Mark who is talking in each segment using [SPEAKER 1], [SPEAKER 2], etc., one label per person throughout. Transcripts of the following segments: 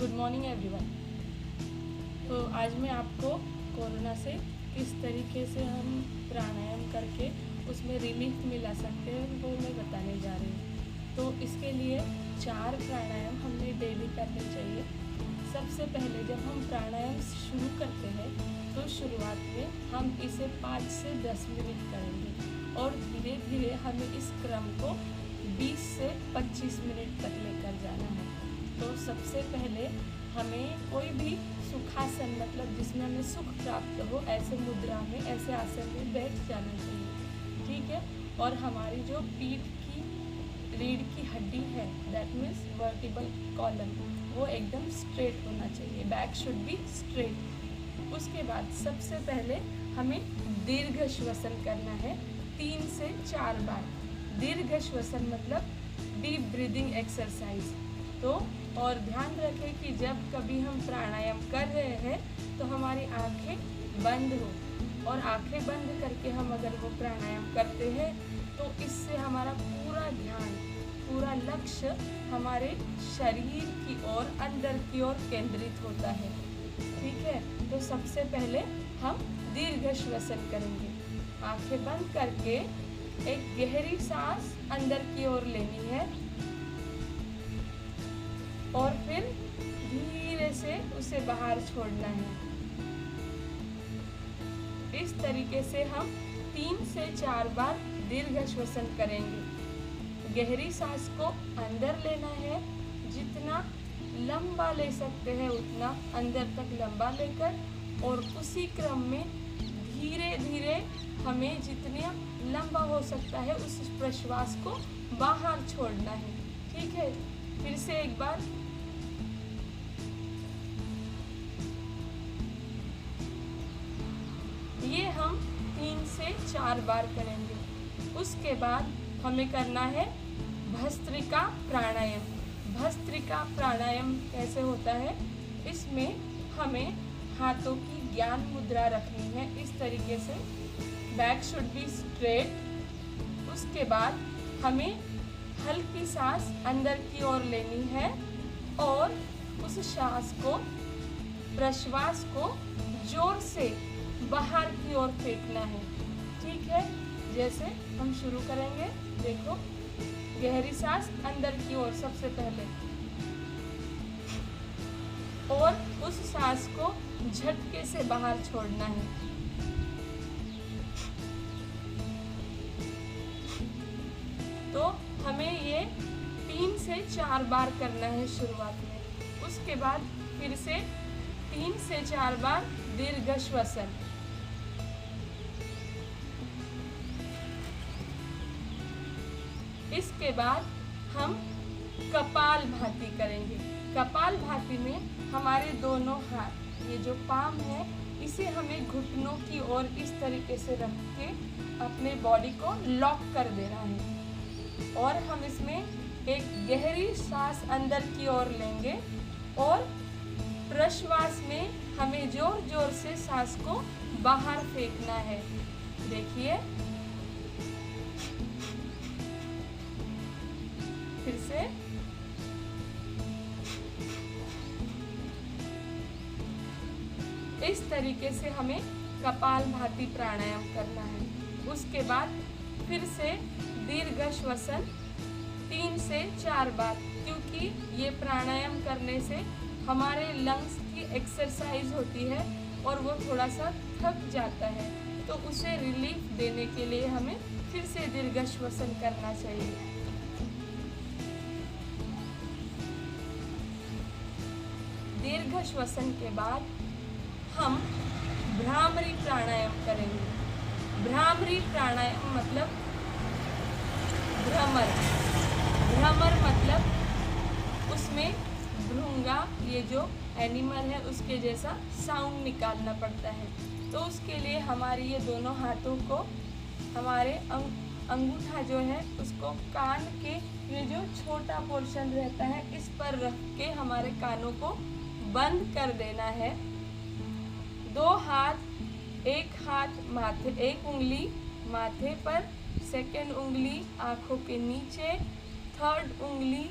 [SPEAKER 1] Good morning everyone. तो आज मैं आपको कोरोना से किस तरीके से हम प्राणायाम करके उसमें रिलीफ मिला सकते हैं वो मैं बताने जा रही हूँ। तो इसके लिए 4 प्राणायाम हमें डेली करने चाहिए। सबसे पहले जब हम प्राणायाम शुरू करते हैं तो शुरुआत में हम इसे 5 से 10 मिनट करेंगे और धीरे धीरे हमें इस क्रम को 20 से 25 मिनट तक लेकर जाना है। तो सबसे पहले हमें कोई भी सुखासन मतलब जिसमें हमें सुख प्राप्त हो ऐसे मुद्रा में, ऐसे आसन में बैठ जाना चाहिए, ठीक है। और हमारी जो पीठ की रीढ़ की हड्डी है, दैट मीन्स वर्टिबल कॉलम, वो एकदम स्ट्रेट होना चाहिए। Back should be straight. उसके बाद सबसे पहले हमें दीर्घ श्वसन करना है 3 से 4 बार। दीर्घ श्वसन मतलब डीप ब्रीदिंग एक्सरसाइज। तो और ध्यान रखें कि जब कभी हम प्राणायाम कर रहे हैं तो हमारी आंखें बंद हो, और आंखें बंद करके हम अगर वो प्राणायाम करते हैं तो इससे हमारा पूरा ध्यान, पूरा लक्ष्य हमारे शरीर की ओर, अंदर की ओर केंद्रित होता है, ठीक है। तो सबसे पहले हम दीर्घ श्वसन करेंगे। आंखें बंद करके एक गहरी सांस अंदर की ओर लेनी है और फिर धीरे से उसे बाहर छोड़ना है। इस तरीके से हम 3 से 4 बार दीर्घ श्वसन करेंगे। गहरी सांस को अंदर लेना है, जितना लंबा ले सकते हैं उतना अंदर तक लंबा लेकर, और उसी क्रम में धीरे धीरे हमें जितना लंबा हो सकता है उस प्रश्वास को बाहर छोड़ना है, ठीक है। फिर से एक बार। ये हम 3 से 4 बार करेंगे। उसके बाद हमें करना है भस्त्रिका प्राणायाम। भस्त्रिका प्राणायाम कैसे होता है? इसमें हमें हाथों की ज्ञान मुद्रा रखनी है इस तरीके से। Back should be straight. उसके बाद हमें हल्की सांस अंदर की ओर लेनी है और उस सांस को, प्रश्वास को जोर से बाहर की ओर फेंकना है, ठीक है। जैसे हम शुरू करेंगे, देखो, गहरी सांस अंदर की ओर सबसे पहले, और उस सांस को झटके से बाहर छोड़ना है। तो हमें ये 3 से 4 बार करना है शुरुआत में। उसके बाद फिर से 3 से 4 बार दीर्घ श्वसन। इसके बाद हम कपाल भाती करेंगे। कपाल भाती में हमारे दोनों हाथ, ये जो पाम है, इसे हमें घुटनों की ओर इस तरीके से रख के अपने बॉडी को लॉक कर देना है, और हम इसमें एक गहरी सांस अंदर की ओर लेंगे और प्रश्वास में हमें जोर जोर से सांस को बाहर फेंकना है। देखिए, फिर से। इस तरीके से हमें कपाल भाती प्राणायाम करना है। उसके बाद फिर से दीर्घ श्वसन 3 से 4 बार, क्योंकि ये प्राणायाम करने से हमारे लंग्स की एक्सरसाइज होती है और वो थोड़ा सा थक जाता है, तो उसे रिलीफ देने के लिए हमें फिर से दीर्घ श्वसन करना चाहिए। दीर्घ श्वसन के बाद हम भ्रामरी प्राणायाम करेंगे। भ्रामरी प्राणायाम मतलब भ्रमर। भ्रमर मतलब उसमें भृंगा, ये जो एनिमल है, उसके जैसा साउंड निकालना पड़ता है। तो उसके लिए हमारी ये दोनों हाथों को, हमारे अंगूठा जो है उसको कान के ये जो छोटा पोर्शन रहता है इस पर रख के हमारे कानों को बंद कर देना है। 2 हाथ, एक हाथ माथे, एक उंगली माथे पर, सेकंड उंगली आँखों के नीचे, थर्ड उंगली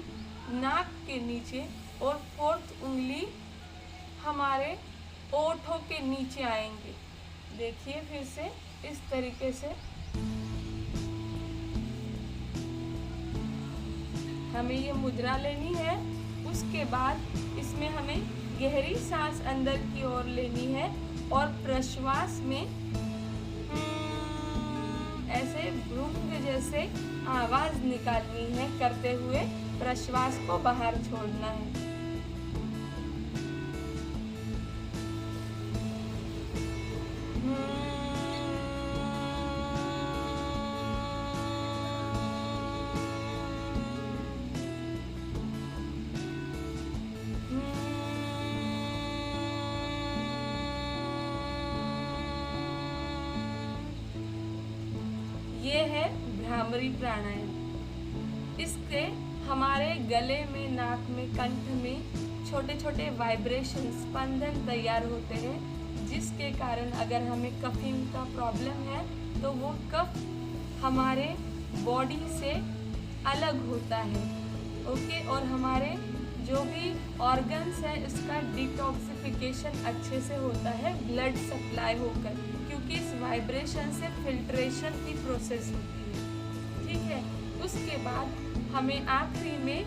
[SPEAKER 1] नाक के नीचे, और फोर्थ उंगली हमारे ओठों के नीचे आएंगे। देखिए फिर से इस तरीके से हमें ये मुद्रा लेनी है। उसके बाद इसमें हमें गहरी सांस अंदर की ओर लेनी है और प्रश्वास में ऐसे भ्रूण जैसे आवाज निकालनी है करते हुए प्रश्वास को बाहर छोड़ना है। ये है भ्रामरी प्राणायाम। इससे हमारे गले में, नाक में, कंठ में छोटे छोटे वाइब्रेशन, स्पंदन तैयार होते हैं, जिसके कारण अगर हमें कफिंग का प्रॉब्लम है तो वो कफ हमारे बॉडी से अलग होता है। ओके, और हमारे जो भी ऑर्गन्स है उसका डिटॉक्सिफिकेशन अच्छे से होता है ब्लड सप्लाई होकर, क्योंकि इस वाइब्रेशन से फिल्ट्रेशन की प्रोसेस होती है। ठीक है, उसके बाद हमें आखिरी में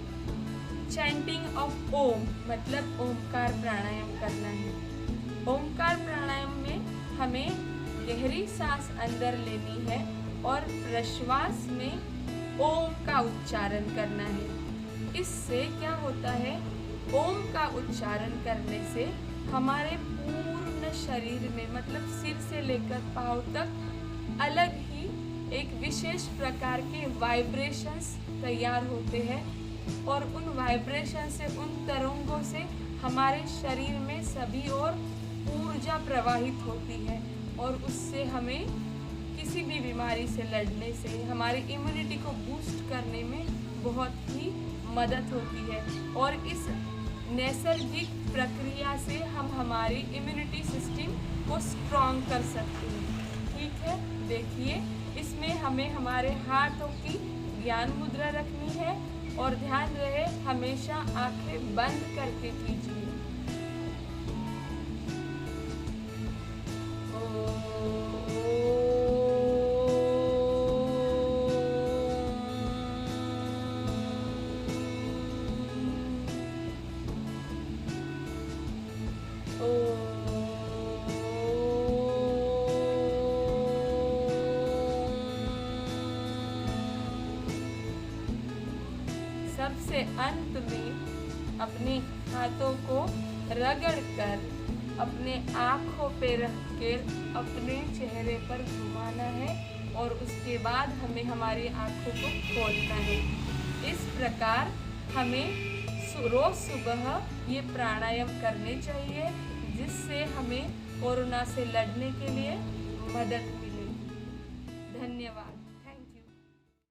[SPEAKER 1] चैंटिंग ऑफ ओम मतलब ओमकार प्राणायाम करना है। ओमकार प्राणायाम में हमें गहरी सांस अंदर लेनी है और प्रश्वास में ओम का उच्चारण करना है। इससे क्या होता है, ओम का उच्चारण करने से हमारे पूर्ण शरीर में मतलब सिर से लेकर पांव तक अलग ही एक विशेष प्रकार के वाइब्रेशंस तैयार होते हैं और उन वाइब्रेशन से, उन तरंगों से हमारे शरीर में सभी ओर ऊर्जा प्रवाहित होती है और उससे हमें किसी भी बीमारी से लड़ने से, हमारी इम्यूनिटी को बूस्ट करने में बहुत ही मदद होती है। और इस नैसर्गिक प्रक्रिया से हम हमारी इम्यूनिटी सिस्टम को स्ट्रॉन्ग कर सकते हैं। ठीक है, देखिए इसमें हमें हमारे हाथों की ज्ञान मुद्रा रखनी है और ध्यान रहे हमेशा आंखें बंद करके कीजिए। सबसे अंत में अपने हाथों को रगड़कर अपने आँखों पे रख कर अपने चेहरे पर घुमाना है और उसके बाद हमें हमारी आँखों को खोलना है। इस प्रकार हमें रोज सुबह ये प्राणायाम करने चाहिए, जिससे हमें कोरोना से लड़ने के लिए मदद मिले। धन्यवाद।